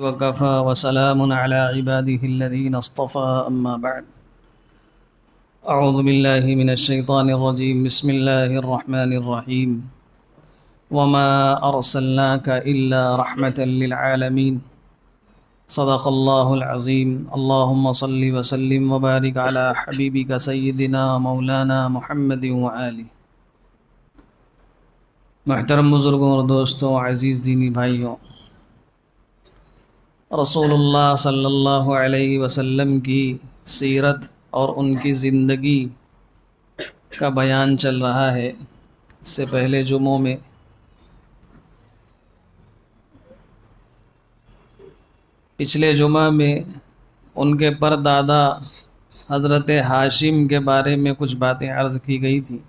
وكفى وسلام على عباده الذين اصطفى أما بعد. أعوذ بالله من الشيطان الرجيم. بسم الله الرحمن الرحيم. وما أرسلناك إلا رحمة للعالمين. صدق الله العظيم. اللهم صل وسلم وبارك على حبيبك سيدنا مولانا محمد وآله. محترم بزرگوں اور دوستوں، عزیز دینی بھائیوں، رسول اللہ صلی اللہ علیہ وسلم کی سیرت اور ان کی زندگی کا بیان چل رہا ہے۔ اس سے پہلے جمعوں میں پچھلے جمعہ میں ان کے پردادا حضرت ہاشم کے بارے میں کچھ باتیں عرض کی گئی تھیں۔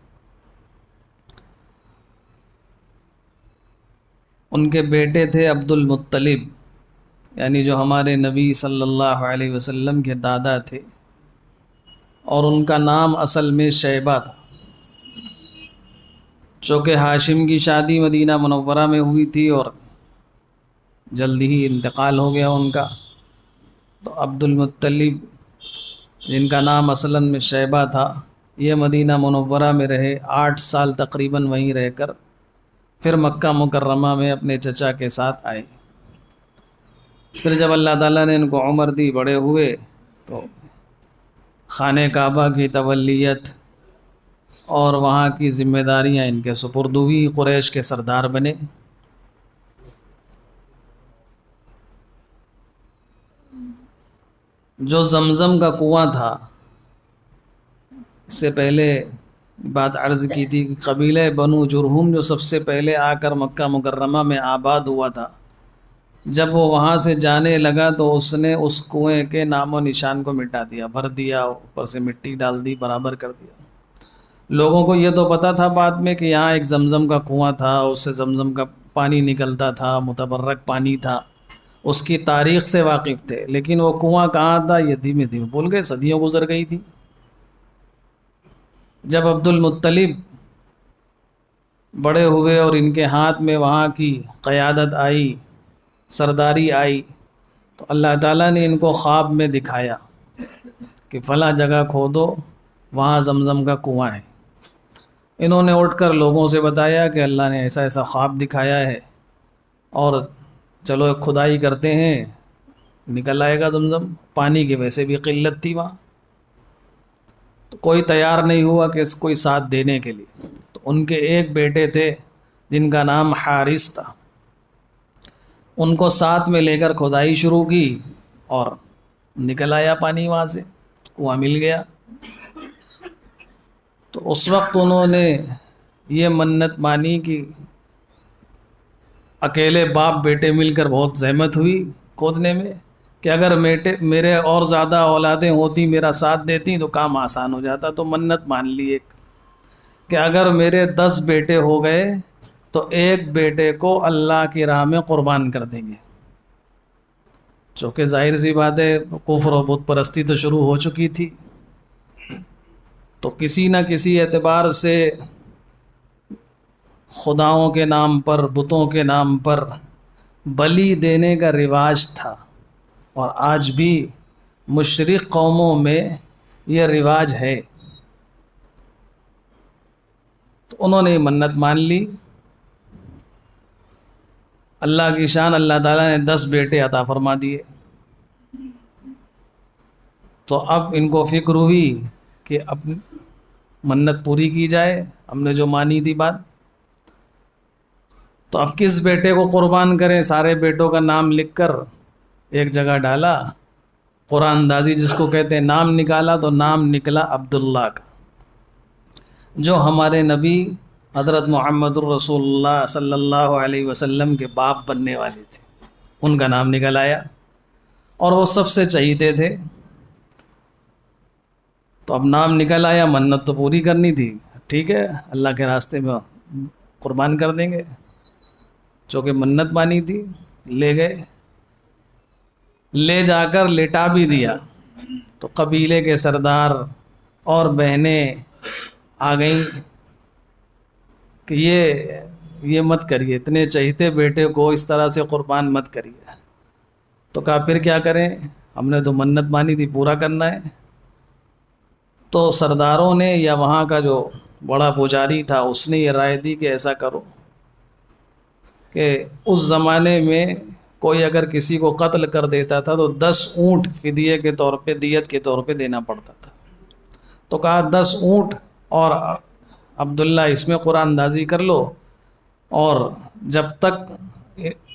ان کے بیٹے تھے عبد المطلب، یعنی جو ہمارے نبی صلی اللہ علیہ وسلم کے دادا تھے، اور ان کا نام اصل میں شیبہ تھا۔ چونکہ ہاشم کی شادی مدینہ منورہ میں ہوئی تھی اور جلدی ہی انتقال ہو گیا ان کا، تو عبد المطلب جن کا نام اصلاً میں شیبہ تھا، یہ مدینہ منورہ میں رہے 8 سال تقریباً، وہیں رہ کر پھر مکہ مکرمہ میں اپنے چچا کے ساتھ آئے۔ پھر جب اللہ تعالیٰ نے ان کو عمر دی، بڑے ہوئے، تو خانہ کعبہ کی تولیت اور وہاں کی ذمہ داریاں ان کے سپرد ہوئی، قریش کے سردار بنے۔ جو زمزم کا کنواں تھا، اس سے پہلے بات عرض کی تھی کہ قبیلہ بنو جرہم جو سب سے پہلے آ کر مکہ مکرمہ میں آباد ہوا تھا، جب وہ وہاں سے جانے لگا تو اس نے اس کنویں کے نام و نشان کو مٹا دیا، بھر دیا، اوپر سے مٹی ڈال دی، برابر کر دیا۔ لوگوں کو یہ تو پتہ تھا بعد میں کہ یہاں ایک زمزم کا کنواں تھا، اس سے زمزم کا پانی نکلتا تھا، متبرک پانی تھا، اس کی تاریخ سے واقف تھے، لیکن وہ کنواں کہاں تھا یہ دھیمے دھیمے بھول گئے، صدیوں گزر گئی تھی۔ جب عبد المطلب بڑے ہوئے اور ان کے ہاتھ میں وہاں کی قیادت آئی، سرداری آئی، تو اللہ تعالیٰ نے ان کو خواب میں دکھایا کہ فلاں جگہ کھودو، وہاں زمزم کا کنواں ہے۔ انہوں نے اٹھ کر لوگوں سے بتایا کہ اللہ نے ایسا ایسا خواب دکھایا ہے، اور چلو ایک کھدائی کرتے ہیں، نکل آئے گا زمزم۔ پانی کی ویسے بھی قلت تھی وہاں، تو کوئی تیار نہیں ہوا کہ اس کوئی ساتھ دینے کے لیے۔ تو ان کے ایک بیٹے تھے جن کا نام حارث تھا، ان کو ساتھ میں لے کر کھدائی شروع کی، اور نکل آیا پانی وہاں سے، کنواں مل گیا۔ تو اس وقت انہوں نے یہ منت مانی کہ اکیلے باپ بیٹے مل کر بہت زحمت ہوئی کھودنے میں، کہ اگر میرے اور زیادہ اولادیں ہوتی، میرا ساتھ دیتی تو کام آسان ہو جاتا۔ تو منت مان لی ایک کہ اگر میرے 10 بیٹے ہو گئے تو ایک بیٹے کو اللہ کی راہ میں قربان کر دیں گے۔ چونکہ ظاہر سی بات ہے، کفر و بت پرستی تو شروع ہو چکی تھی، تو کسی نہ کسی اعتبار سے خداؤں کے نام پر، بتوں کے نام پر بلی دینے کا رواج تھا، اور آج بھی مشرق قوموں میں یہ رواج ہے۔ تو انہوں نے منت مان لی۔ اللہ کی شان، اللہ تعالیٰ نے 10 بیٹے عطا فرما دیے۔ تو اب ان کو فکر ہوئی کہ اب منت پوری کی جائے، ہم نے جو مانی تھی بات، تو اب کس بیٹے کو قربان کریں؟ سارے بیٹوں کا نام لکھ کر ایک جگہ ڈالا، قرآن اندازی جس کو کہتے ہیں، نام نکالا تو نام نکلا عبداللہ کا، جو ہمارے نبی حضرت محمد الرسول اللہ صلی اللہ علیہ وسلم کے باپ بننے والے تھے، ان کا نام نکل آیا، اور وہ سب سے چہیتے تھے۔ تو اب نام نکل آیا، منت تو پوری کرنی تھی، ٹھیک ہے اللہ کے راستے میں قربان کر دیں گے، چونکہ منت مانی تھی۔ لے گئے، لے جا کر لٹا بھی دیا، تو قبیلے کے سردار اور بہنیں آ گئیں کہ یہ مت کریے، اتنے چہیتے بیٹے کو اس طرح سے قربان مت کریے۔ تو کہا پھر کیا کریں، ہم نے تو منت مانی تھی، پورا کرنا ہے۔ تو سرداروں نے یا وہاں کا جو بڑا پجاری تھا اس نے یہ رائے دی کہ ایسا کرو کہ اس زمانے میں کوئی اگر کسی کو قتل کر دیتا تھا تو 10 اونٹ فدیے کے طور پہ، دیت کے طور پہ دینا پڑتا تھا۔ تو کہا 10 اونٹ، اور عبداللہ اس میں قرآن اندازی کر لو، اور جب تک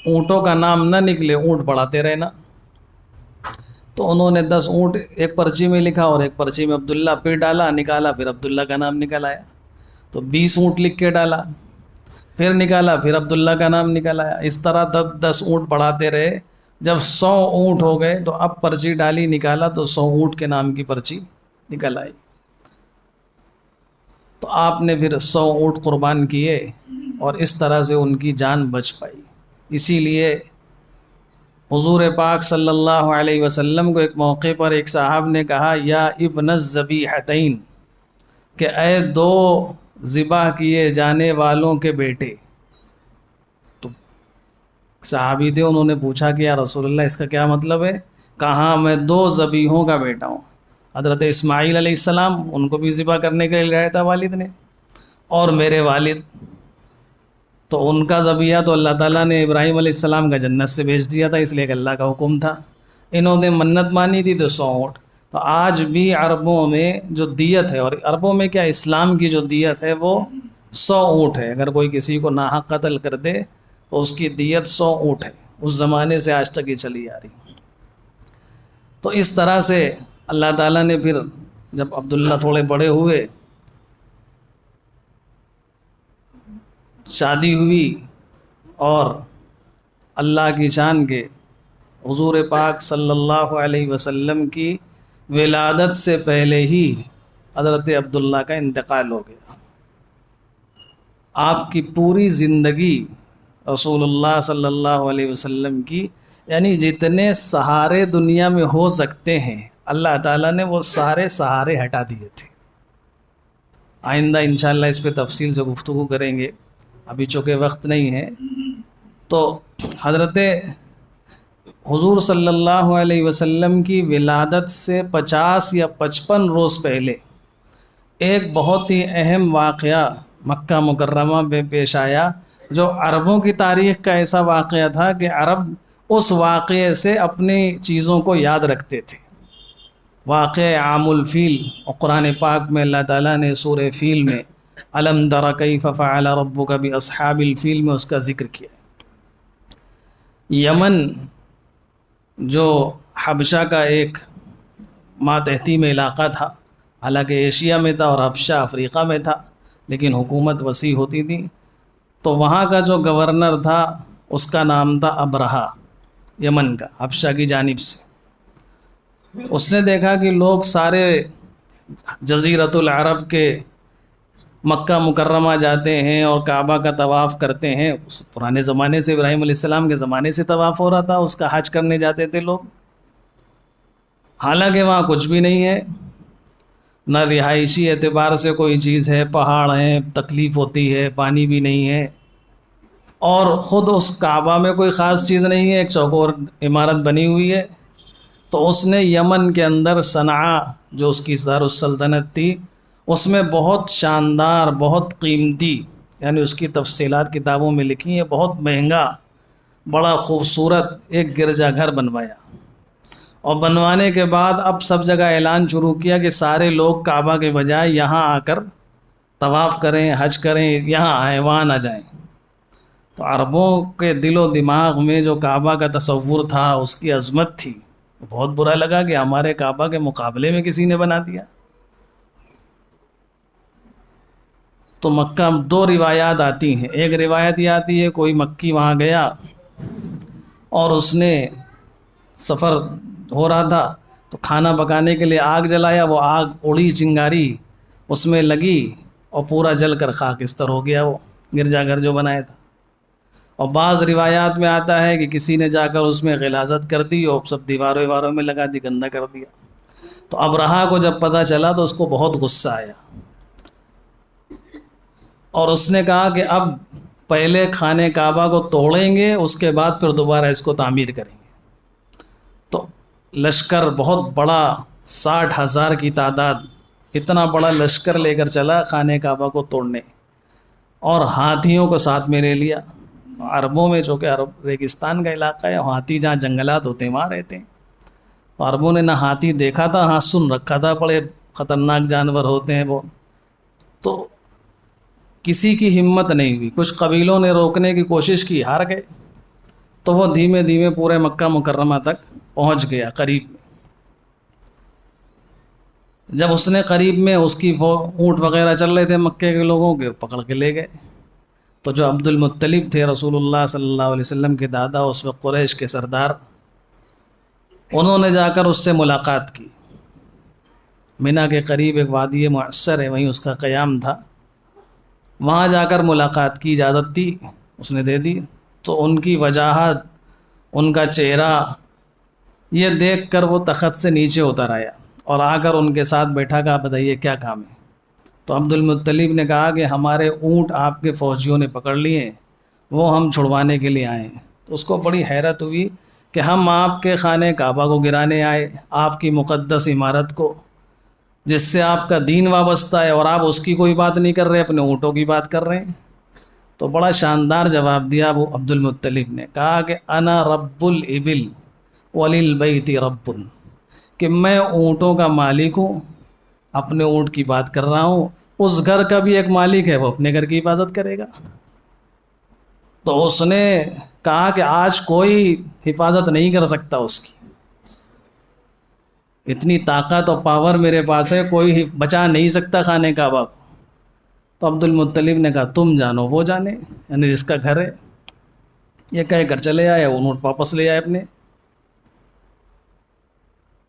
اونٹوں کا نام نہ نکلے اونٹ بڑھاتے رہنا۔ تو انہوں نے 10 اونٹ ایک پرچی میں لکھا اور ایک پرچی میں عبداللہ، پھر ڈالا، نکالا، پھر عبداللہ کا نام نکل آیا۔ تو 20 اونٹ لکھ کے ڈالا، پھر نکالا، پھر عبداللہ کا نام نکل آیا۔ اس طرح 10 اونٹ بڑھاتے رہے، جب 100 اونٹ ہو گئے تو اب پرچی ڈالی، نکالا تو 100 اونٹ کے نام کی پرچی نکل آئی۔ تو آپ نے پھر 100 اونٹ قربان کیے اور اس طرح سے ان کی جان بچ پائی۔ اسی لیے حضور پاک صلی اللہ علیہ وسلم کو ایک موقع پر ایک صاحب نے کہا یا ابن الذبیحتین، کہ اے 2 ذبح کیے جانے والوں کے بیٹے۔ تو صحابی تھے، انہوں نے پوچھا کہ یا رسول اللہ اس کا کیا مطلب ہے؟ کہا میں 2 ذبیحوں کا بیٹا ہوں۔ حضرت اسماعیل علیہ السلام، ان کو بھی ذبح کرنے کے لیے لایا تھا والد نے، اور میرے والد، تو ان کا ذبیحہ تو اللہ تعالیٰ نے ابراہیم علیہ السلام کا جنت سے بھیج دیا تھا، اس لیے کہ اللہ کا حکم تھا۔ انہوں نے منت مانی تھی تو 100 اونٹ۔ تو آج بھی عربوں میں جو دیت ہے، اور عربوں میں کیا اسلام کی جو دیت ہے وہ 100 اونٹ ہے۔ اگر کوئی کسی کو ناحق قتل کر دے تو اس کی دیت 100 اونٹ ہے، اس زمانے سے آج تک یہ چلی آ رہی۔ تو اس طرح سے اللہ تعالیٰ نے پھر جب عبداللہ تھوڑے بڑے ہوئے، شادی ہوئی، اور اللہ کی شان کے حضور پاک صلی اللہ علیہ وسلم کی ولادت سے پہلے ہی حضرت عبداللہ کا انتقال ہو گیا۔ آپ کی پوری زندگی رسول اللہ صلی اللہ علیہ وسلم کی، یعنی جتنے سہارے دنیا میں ہو سکتے ہیں اللہ تعالیٰ نے وہ سارے سہارے ہٹا دیے تھے۔ آئندہ انشاءاللہ اس پہ تفصیل سے گفتگو کریں گے، ابھی چونکہ وقت نہیں ہے۔ تو حضرت حضور صلی اللہ علیہ وسلم کی ولادت سے 50 یا 55 روز پہلے ایک بہت ہی اہم واقعہ مکہ مکرمہ میں پیش آیا، جو عربوں کی تاریخ کا ایسا واقعہ تھا کہ عرب اس واقعے سے اپنی چیزوں کو یاد رکھتے تھے۔ واقعہ عام الفیل، اور قرآن پاک میں اللہ تعالیٰ نے سورہ فیل میں الم تر کیف فعل ربک باصحاب الفیل میں اس کا ذکر کیا۔ یمن جو حبشہ کا ایک ماتحتی میں علاقہ تھا، حالانکہ ایشیا میں تھا اور حبشہ افریقہ میں تھا، لیکن حکومت وسیع ہوتی تھی، تو وہاں کا جو گورنر تھا اس کا نام تھا ابرہہ، یمن کا، حبشہ کی جانب سے۔ اس نے دیکھا کہ لوگ سارے جزیرۃ العرب کے مکہ مکرمہ جاتے ہیں اور کعبہ کا طواف کرتے ہیں۔ پرانے زمانے سے، ابراہیم علیہ السلام کے زمانے سے طواف ہو رہا تھا، اس کا حج کرنے جاتے تھے لوگ، حالانکہ وہاں کچھ بھی نہیں ہے، نہ رہائشی اعتبار سے کوئی چیز ہے، پہاڑ ہیں، تکلیف ہوتی ہے، پانی بھی نہیں ہے، اور خود اس کعبہ میں کوئی خاص چیز نہیں ہے، ایک چوکور عمارت بنی ہوئی ہے۔ تو اس نے یمن کے اندر صنعاء، جو اس کی دارالسلطنت تھی، اس میں بہت شاندار، بہت قیمتی، یعنی اس کی تفصیلات کتابوں میں لکھی ہیں، بہت مہنگا، بڑا خوبصورت ایک گرجا گھر بنوایا۔ اور بنوانے کے بعد اب سب جگہ اعلان شروع کیا کہ سارے لوگ کعبہ کے بجائے یہاں آ کر طواف کریں، حج کریں، یہاں آئیں، وہاں نہ جائیں۔ تو عربوں کے دل و دماغ میں جو کعبہ کا تصور تھا، اس کی عظمت تھی، بہت برا لگا کہ ہمارے کعبہ کے مقابلے میں کسی نے بنا دیا۔ تو مکہ 2 روایات آتی ہیں، ایک روایت یہ آتی ہے کوئی مکی وہاں گیا اور اس نے سفر ہو رہا تھا تو کھانا پکانے کے لیے آگ جلایا، وہ آگ اڑی، چنگاری اس میں لگی اور پورا جل کر خاکستر ہو گیا وہ گرجا گھر جو بنایا تھا۔ اور بعض روایات میں آتا ہے کہ کسی نے جا کر اس میں غلاظت کر دی اور سب دیواروں میں لگا دی، گندہ کر دیا۔ تو ابرہہ کو جب پتہ چلا تو اس کو بہت غصہ آیا، اور اس نے کہا کہ اب پہلے خانہ کعبہ کو توڑیں گے، اس کے بعد پھر دوبارہ اس کو تعمیر کریں گے۔ لشکر بہت بڑا 60,000 کی تعداد، اتنا بڑا لشکر لے کر چلا خانہ کعبہ کو توڑنے، اور ہاتھیوں کو ساتھ میں لے لیا۔ عربوں میں، جو کہ عرب ریگستان کا علاقہ ہے، ہاتھی جہاں جنگلات ہوتے ہیں وہاں رہتے ہیں، عربوں نے نہ ہاتھی دیکھا تھا، ہاں سن رکھا تھا بڑے خطرناک جانور ہوتے ہیں وہ، تو کسی کی ہمت نہیں ہوئی۔ کچھ قبیلوں نے روکنے کی کوشش کی، ہار گئے، تو وہ دھیمے دھیمے پورے مکہ مکرمہ تک پہنچ گیا قریب میں۔ جب اس نے قریب میں، اس کی وہ اونٹ وغیرہ چل رہے تھے مکے کے لوگوں کے، پکڑ کے لے گئے۔ تو جو عبد المطلب تھے رسول اللہ صلی اللہ علیہ وسلم کے دادا، اس وقت قریش کے سردار، انہوں نے جا کر اس سے ملاقات کی۔ منی کے قریب ایک وادی معصر ہے، وہیں اس کا قیام تھا، وہاں جا کر ملاقات کی، اجازت دی، اس نے دے دی۔ تو ان کی وجاہت، ان کا چہرہ یہ دیکھ کر وہ تخت سے نیچے اتر آیا اور آ کر ان کے ساتھ بیٹھا، کہا بتائیے کیا کام ہے؟ تو عبد المطلب نے کہا کہ ہمارے اونٹ آپ کے فوجیوں نے پکڑ لیے ہیں، وہ ہم چھڑوانے کے لیے آئے ہیں۔ تو اس کو بڑی حیرت ہوئی کہ ہم آپ کے خانہ کعبہ کو گرانے آئے، آپ کی مقدس عمارت کو، جس سے آپ کا دین وابستہ ہے، اور آپ اس کی کوئی بات نہیں کر رہے، اپنے اونٹوں کی بات کر رہے ہیں۔ تو بڑا شاندار جواب دیا ابو عبد المطلب نے، کہا کہ انا رب الابل وللبیت رب، کہ میں اونٹوں کا مالک ہوں، اپنے اونٹ کی بات کر رہا ہوں، اس گھر کا بھی ایک مالک ہے، وہ اپنے گھر کی حفاظت کرے گا۔ تو اس نے کہا کہ آج کوئی حفاظت نہیں کر سکتا اس کی، اتنی طاقت اور پاور میرے پاس ہے، کوئی بچا نہیں سکتا خانہ کعبہ کو۔ تو عبد المطلب نے کہا تم جانو وہ جانے، یعنی جس کا گھر ہے۔ یہ کہہ کر چلے آئے، وہ اونٹ واپس لے آئے اپنے۔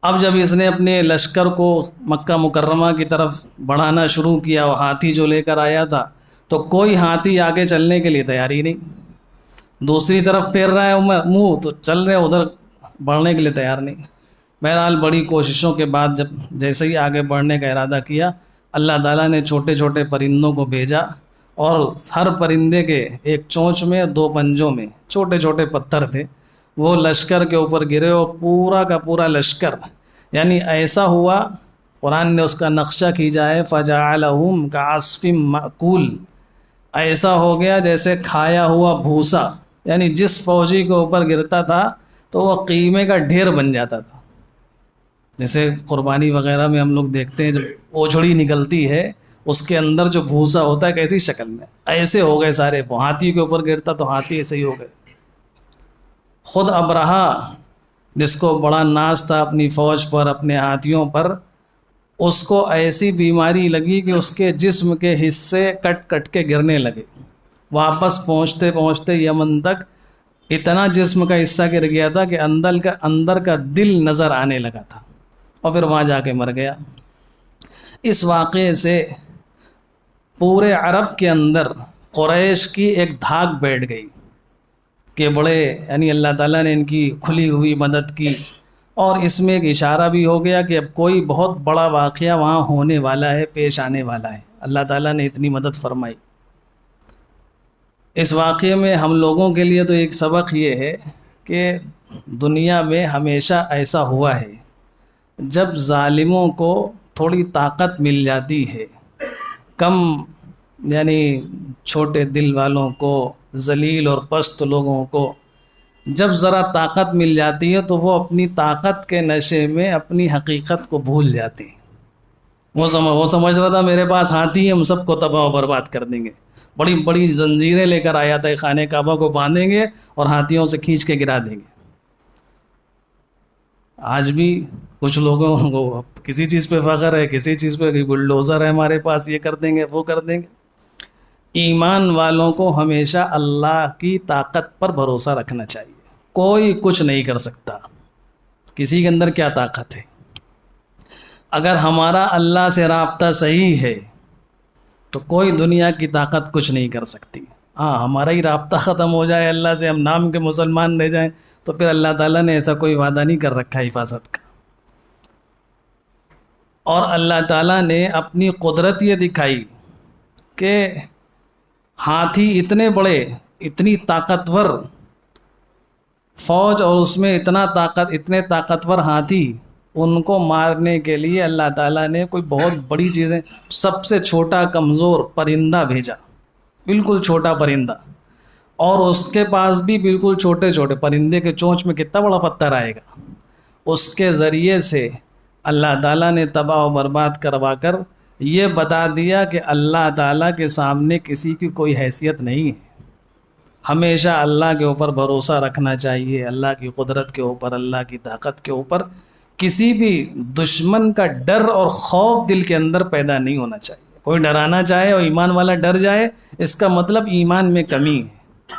اب جب اس نے اپنے لشکر کو مکہ مکرمہ کی طرف بڑھانا شروع کیا، وہ ہاتھی جو لے کر آیا تھا، تو کوئی ہاتھی آگے چلنے کے لیے تیار ہی نہیں، دوسری طرف پھیر رہا ہے منہ، تو چل رہے ادھر، بڑھنے کے لیے تیار نہیں۔ بہرحال بڑی کوششوں کے بعد جب جیسے ہی آگے بڑھنے کا ارادہ کیا، اللہ تعالیٰ نے چھوٹے چھوٹے پرندوں کو بھیجا، اور ہر پرندے کے ایک چونچ میں 2 پنجوں میں چھوٹے چھوٹے پتھر تھے، وہ لشکر کے اوپر گرے، اور پورا کا پورا لشکر، یعنی ایسا ہوا، قرآن نے اس کا نقشہ کھینچا ہے، فَجَعَلَهُمْ كَعَصْفٍ مَأْكُولٍ، ایسا ہو گیا جیسے کھایا ہوا بھوسا، یعنی جس فوجی کے اوپر گرتا تھا تو وہ قیمے کا ڈھیر بن جاتا تھا۔ جیسے قربانی وغیرہ میں ہم لوگ دیکھتے ہیں، جب اوجھڑی نکلتی ہے اس کے اندر جو بھوسا ہوتا ہے کیسی شکل میں، ایسے ہو گئے سارے، ہاتھی کے اوپر گرتا تو ہاتھی ایسے ہی ہو گئے۔ خود ابرہا، جس کو بڑا ناز تھا اپنی فوج پر، اپنے ہاتھیوں پر، اس کو ایسی بیماری لگی کہ اس کے جسم کے حصے کٹ کٹ کے گرنے لگے۔ واپس پہنچتے پہنچتے یمن تک اتنا جسم کا حصہ گر گیا تھا کہ اندر کا دل نظر آنے لگا تھا، اور پھر وہاں جا کے مر گیا۔ اس واقعے سے پورے عرب کے اندر قریش کی ایک دھاک بیٹھ گئی کہ بڑے، یعنی اللہ تعالیٰ نے ان کی کھلی ہوئی مدد کی، اور اس میں ایک اشارہ بھی ہو گیا کہ اب کوئی بہت بڑا واقعہ وہاں ہونے والا ہے، پیش آنے والا ہے، اللہ تعالیٰ نے اتنی مدد فرمائی۔ اس واقعے میں ہم لوگوں کے لیے تو ایک سبق یہ ہے کہ دنیا میں ہمیشہ ایسا ہوا ہے، جب ظالموں کو تھوڑی طاقت مل جاتی ہے، کم، یعنی چھوٹے دل والوں کو، ذلیل اور پست لوگوں کو جب ذرا طاقت مل جاتی ہے تو وہ اپنی طاقت کے نشے میں اپنی حقیقت کو بھول جاتے ہیں۔ وہ سمجھ رہا تھا میرے پاس ہاتھی ہے، ہم سب کو تباہ و برباد کر دیں گے، بڑی بڑی زنجیریں لے کر آیا تھا، خانہ کعبہ کو باندھیں گے اور ہاتھیوں سے کھینچ کے گرا دیں گے۔ آج بھی کچھ لوگوں کو کسی چیز پہ فخر ہے، کسی چیز پہ بلڈوزر ہے ہمارے پاس، یہ کر دیں گے، وہ کر دیں گے۔ ایمان والوں کو ہمیشہ اللہ کی طاقت پر بھروسہ رکھنا چاہیے، کوئی کچھ نہیں کر سکتا، کسی کے اندر کیا طاقت ہے؟ اگر ہمارا اللہ سے رابطہ صحیح ہے تو کوئی دنیا کی طاقت کچھ نہیں کر سکتی۔ ہاں، ہمارا ہی رابطہ ختم ہو جائے اللہ سے، ہم نام کے مسلمان رہ جائیں، تو پھر اللہ تعالیٰ نے ایسا کوئی وعدہ نہیں کر رکھا حفاظت کا۔ اور اللہ تعالیٰ نے اپنی قدرت یہ دکھائی کہ ہاتھی اتنے بڑے، اتنی طاقتور فوج اور اس میں اتنے طاقتور ہاتھی، ان کو مارنے کے لیے اللہ تعالیٰ نے کوئی بہت بڑی چیزیں، سب سے چھوٹا کمزور پرندہ بھیجا، بالکل چھوٹا پرندہ، اور اس کے پاس بھی بالکل چھوٹے چھوٹے پرندے کے چونچ میں کتنا بڑا پتھر آئے گا، اس کے ذریعے سے اللہ تعالیٰ نے تباہ و برباد کروا کر یہ بتا دیا کہ اللہ تعالیٰ کے سامنے کسی کی کوئی حیثیت نہیں ہے۔ ہمیشہ اللہ کے اوپر بھروسہ رکھنا چاہیے، اللہ کی قدرت کے اوپر، اللہ کی طاقت کے اوپر۔ کسی بھی دشمن کا ڈر اور خوف دل کے اندر پیدا نہیں ہونا چاہیے۔ کوئی ڈرانا چاہے اور ایمان والا ڈر جائے، اس کا مطلب ایمان میں کمی ہے۔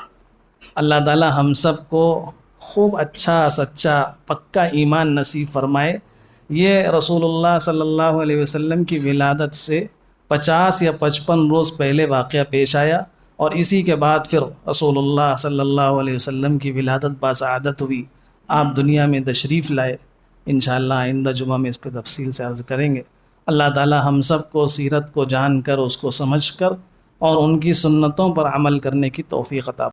اللہ تعالی ہم سب کو خوب اچھا سچا پکا ایمان نصیب فرمائے۔ یہ رسول اللہ صلی اللہ علیہ وسلم کی ولادت سے 50 یا 55 روز پہلے واقعہ پیش آیا، اور اسی کے بعد پھر رسول اللہ صلی اللہ علیہ وسلم کی ولادت باسعادت ہوئی، آپ دنیا میں تشریف لائے۔ انشاءاللہ آئندہ جمعہ میں اس پہ تفصیل سے عرض کریں گے۔ اللہ تعالی ہم سب کو سیرت کو جان کر، اس کو سمجھ کر اور ان کی سنتوں پر عمل کرنے کی توفیق عطا